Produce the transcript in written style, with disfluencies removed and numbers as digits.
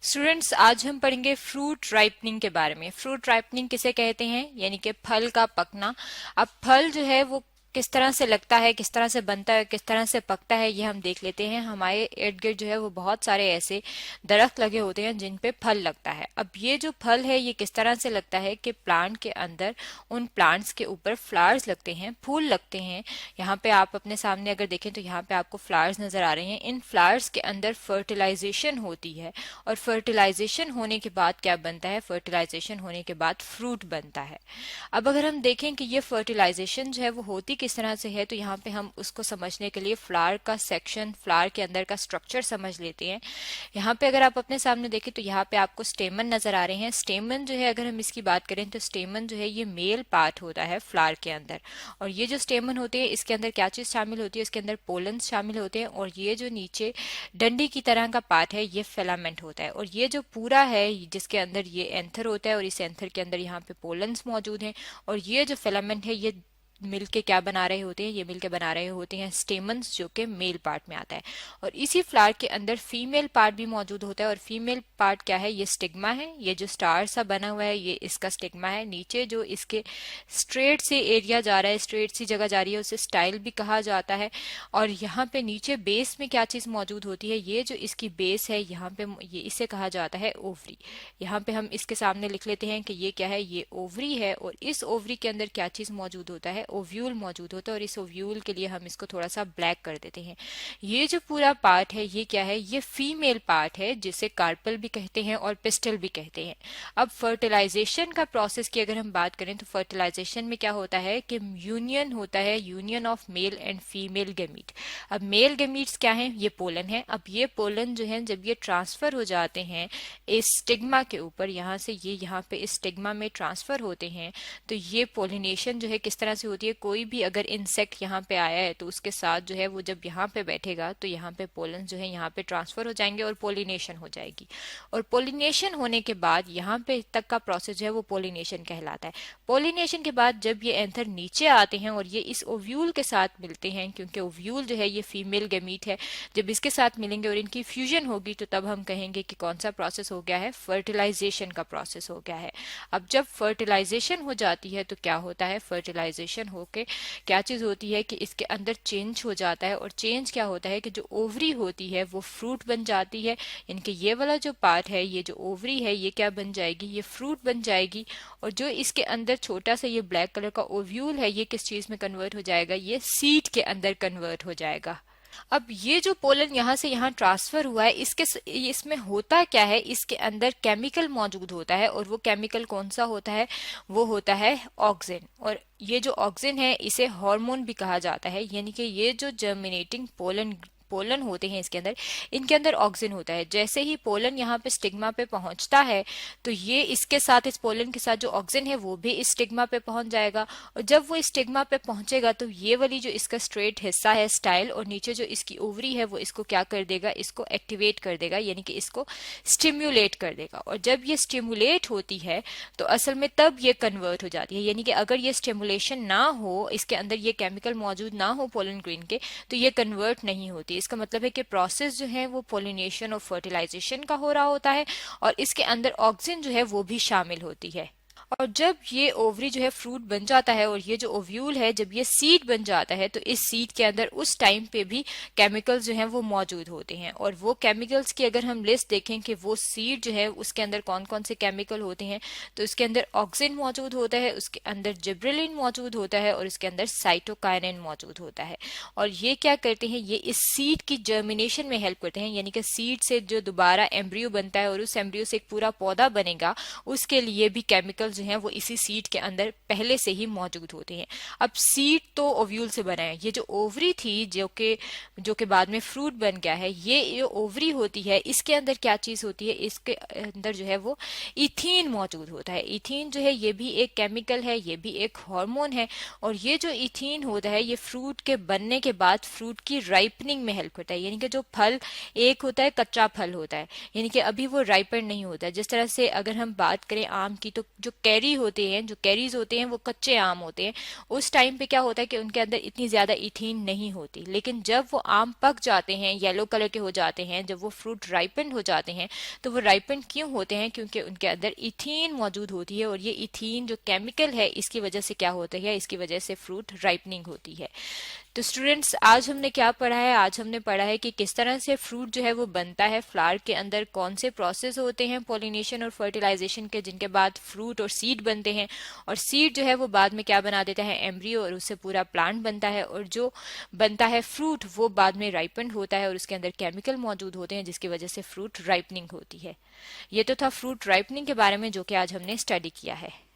Students, आज हम पढ़ेंगे फ्रूट राइपनिंग के बारे में। फ्रूट राइपनिंग किसे कहते हैं, यानी कि फल का पकना। अब फल जो है वो किस तरह से लगता है, किस तरह से बनता है, किस तरह से पकता है, ये हम देख लेते हैं। हमारे इर्द गिर्द जो है वो बहुत सारे ऐसे दरख्त लगे होते हैं जिन पे फल लगता है। अब ये जो फल है ये किस तरह से लगता है कि प्लांट के अंदर उन प्लांट्स के ऊपर फ्लावर्स लगते हैं, फूल लगते हैं। यहाँ पे आप अपने सामने अगर देखें तो यहाँ पे आपको फ्लावर्स नजर आ रहे हैं। इन फ्लावर्स के अंदर फर्टिलाइजेशन होती है और फर्टिलाइजेशन होने के बाद क्या बनता है, फर्टिलाइजेशन होने के बाद फ्रूट बनता है। अब अगर हम देखें कि ये फर्टिलाइजेशन जो है वो होती किस तरह से है, तो यहाँ पे हम उसको समझने के लिए फ्लावर का सेक्शन, फ्लावर के अंदर का स्ट्रक्चर समझ लेते हैं। यहाँ पे अगर आप अपने सामने देखें तो यहाँ पे आपको स्टेमन नजर आ रहे हैं। स्टेमन जो है, अगर हम इसकी बात करें तो स्टेमन जो है ये मेल पार्ट होता है फ्लावर के अंदर। और ये जो स्टेमन होते हैं इसके अंदर क्या चीज शामिल होती है, इसके अंदर पोलन शामिल होते हैं। और ये जो नीचे डंडी की तरह का पार्ट है ये फिलामेंट होता है। और ये जो पूरा है जिसके अंदर ये एंथर होता है और इस एंथर के अंदर यहाँ पे पोलन्स मौजूद हैं। और ये जो फिलामेंट है ये मिलके क्या बना रहे होते हैं, ये मिलके बना रहे होते हैं स्टेमन्स, जो कि मेल पार्ट में आता है। और इसी फ्लावर के अंदर फीमेल पार्ट भी मौजूद होता है। और फीमेल पार्ट क्या है, ये स्टिग्मा है। ये जो स्टार सा बना हुआ है ये इसका स्टिग्मा है। नीचे जो इसके स्ट्रेट से एरिया जा रहा है, स्ट्रेट सी जगह जा रही है, उसे स्टाइल भी कहा जाता है। और यहाँ पे नीचे बेस में क्या चीज मौजूद होती है, ये जो इसकी बेस है यहाँ पे ये इसे कहा जाता है ओवरी। यहाँ पे हम इसके सामने लिख लेते हैं कि ये क्या है, ये ओवरी है। और इस ओवरी के अंदर क्या चीज मौजूद होता है, ओव्यूल मौजूद होता है। और इस ओव्यूल के लिए हम इसको थोड़ा सा ब्लैक कर देते हैं। ये जो पूरा पार्ट है ये क्या है, ये फीमेल पार्ट है जिसे कार्पल भी कहते हैं और पिस्टल भी कहते हैं। अब फर्टिलाइजेशन का प्रोसेस की अगर हम बात करें तो फर्टिलाइजेशन में क्या होता है कि यूनियन होता है, union of male and female gamete. अब मेल गैमीट्स क्या है, ये पोलन है। अब ये पोलन जो है जब ये ट्रांसफर हो जाते हैं इस स्टिग्मा के ऊपर, यहाँ से ये यहाँ पे इस स्टिग्मा में ट्रांसफर होते हैं, तो ये पोलिनेशन जो है किस तरह से होती है, कोई भी अगर इंसेक्ट यहाँ पे आया है तो उसके साथ जो है वो जब यहाँ पे बैठेगा तो यहाँ पे पोलन जो है यहाँ पे ट्रांसफर हो जाएंगे और पोलिनेशन हो जाएगी। और पोलिनेशन होने के बाद यहाँ पे तक का प्रोसेस जो है वो पोलिनेशन कहलाता है। पोलिनेशन के बाद जब ये एंथर नीचे आते हैं और ये इस ओव्यूल के साथ मिलते हैं, क्योंकि ओव्यूल जो है ये फीमेल गैमीट है, जब इसके साथ मिलेंगे और इनकी फ्यूजन होगी तो तब हम कहेंगे कि कौन सा प्रोसेस हो गया है, फर्टिलाइजेशन का प्रोसेस हो गया है। अब जब फर्टिलाइजेशन हो जाती है तो क्या होता है, फर्टिलाइजेशन होके क्या चीज होती है कि इसके अंदर चेंज हो जाता है। और चेंज क्या होता है कि जो ओवरी होती है वो फ्रूट बन जाती है। यानी कि ये वाला जो पार्ट है, ये जो ओवरी है, ये क्या बन जाएगी, ये फ्रूट बन जाएगी। और जो इसके अंदर छोटा सा ये ब्लैक कलर का ओव्यूल है ये किस चीज में कन्वर्ट हो जाएगा, ये सीड के अंदर कन्वर्ट हो जाएगा। अब ये जो पोलन यहाँ से यहाँ ट्रांसफर हुआ है इसमें होता क्या है, इसके अंदर केमिकल मौजूद होता है। और वो केमिकल कौन सा होता है, वो होता है ऑक्सिन। और ये जो ऑक्सिन है इसे हार्मोन भी कहा जाता है। यानी कि ये जो जर्मिनेटिंग पोलन पोलन होते हैं इसके अंदर, इनके अंदर ऑक्सिन होता है। जैसे ही पोलन यहाँ पे स्टिग्मा पे पहुंचता है तो ये इसके साथ, इस पोलन के साथ जो ऑक्सिन है वो भी इस स्टिग्मा पे पहुंच जाएगा। और जब वो स्टिग्मा पे पहुंचेगा तो ये वाली जो इसका स्ट्रेट हिस्सा है स्टाइल, और नीचे जो इसकी ओवरी है वो इसको क्या कर देगा, इसको एक्टिवेट कर देगा, यानी कि इसको स्टिम्युलेट कर देगा। और जब ये स्टिम्युलेट होती है तो असल में तब ये कन्वर्ट हो जाती है। यानी कि अगर ये स्टिमुलेशन ना हो, इसके अंदर ये केमिकल मौजूद ना हो पोलन ग्रेन के, तो ये कन्वर्ट नहीं होती। इसका मतलब है कि प्रोसेस जो है वो पोलिनेशन और फर्टिलाइजेशन का हो रहा होता है और इसके अंदर ऑक्सिन जो है वो भी शामिल होती है। और जब ये ओवरी जो है फ्रूट बन जाता है और ये जो ओव्यूल है जब ये सीड बन जाता है तो इस सीड के अंदर उस टाइम पे भी केमिकल्स जो हैं वो मौजूद होते हैं। और वो केमिकल्स की अगर हम लिस्ट देखें कि वो सीड जो है उसके अंदर कौन कौन से केमिकल होते हैं, तो इसके अंदर ऑक्सिन मौजूद होता है, उसके अंदर जिब्रेलिन मौजूद होता है और इसके अंदर साइटोकाइनिन मौजूद होता है। और ये क्या करते हैं, ये इस सीड की जर्मिनेशन में हेल्प करते हैं। यानी कि सीड से जो दोबारा एम्ब्रियो बनता है और उस एम्ब्रियो से एक पूरा पौधा बनेगा, उसके लिए भी केमिकल जो हैं वो इसी सीड के अंदर पहले से ही मौजूद होते हैं। अब सीड तो ओव्यूल से बना है, ये जो ओवरी थी जो कि बाद में फ्रूट बन गया है, ये ओवरी होती है, इसके अंदर क्या चीज होती है, इसके अंदर जो है वो इथीन मौजूद होता है। इथीन जो है ये भी एक केमिकल है, ये भी एक हार्मोन है। और ये जो इथीन होता है ये फ्रूट के बनने के बाद फ्रूट की राइपनिंग में हेल्प करता है। यानी कि जो फल एक होता है कच्चा फल होता है, यानी कि अभी वो राइपन नहीं होता है। जिस तरह से अगर हम बात करें आम की, तो जो कैरी होते हैं, जो कैरीज होते हैं वो कच्चे आम होते हैं, उस टाइम पे क्या होता है कि उनके अंदर इतनी ज्यादा इथीन नहीं होती। लेकिन जब वो आम पक जाते हैं, येलो कलर के हो जाते हैं, जब वो फ्रूट राइपन हो जाते हैं, तो वो राइपन क्यों होते हैं? क्योंकि उनके अंदर इथीन मौजूद होती है, और ये इथीन जो केमिकल है इसकी वजह से क्या होता है, इसकी वजह से फ्रूट राइपनिंग होती है। तो स्टूडेंट्स, आज हमने क्या पढ़ा है? आज हमने पढ़ा है कि किस तरह से फ्रूट जो है वो बनता है, फ्लावर के अंदर कौन से प्रोसेस होते हैं पॉलिनेशन और फर्टिलाइजेशन के, जिनके बाद फ्रूट और सीड बनते हैं, और सीड जो है वो बाद में क्या बना देता है, एम्ब्रियो, और उससे पूरा प्लांट बनता है, और जो बनता है फ्रूट वो बाद में राइपन होता है और उसके अंदर केमिकल मौजूद होते हैं जिसकी वजह से फ्रूट राइपनिंग होती है। ये तो था फ्रूट राइपनिंग के बारे में जो कि आज हमने स्टडी किया है।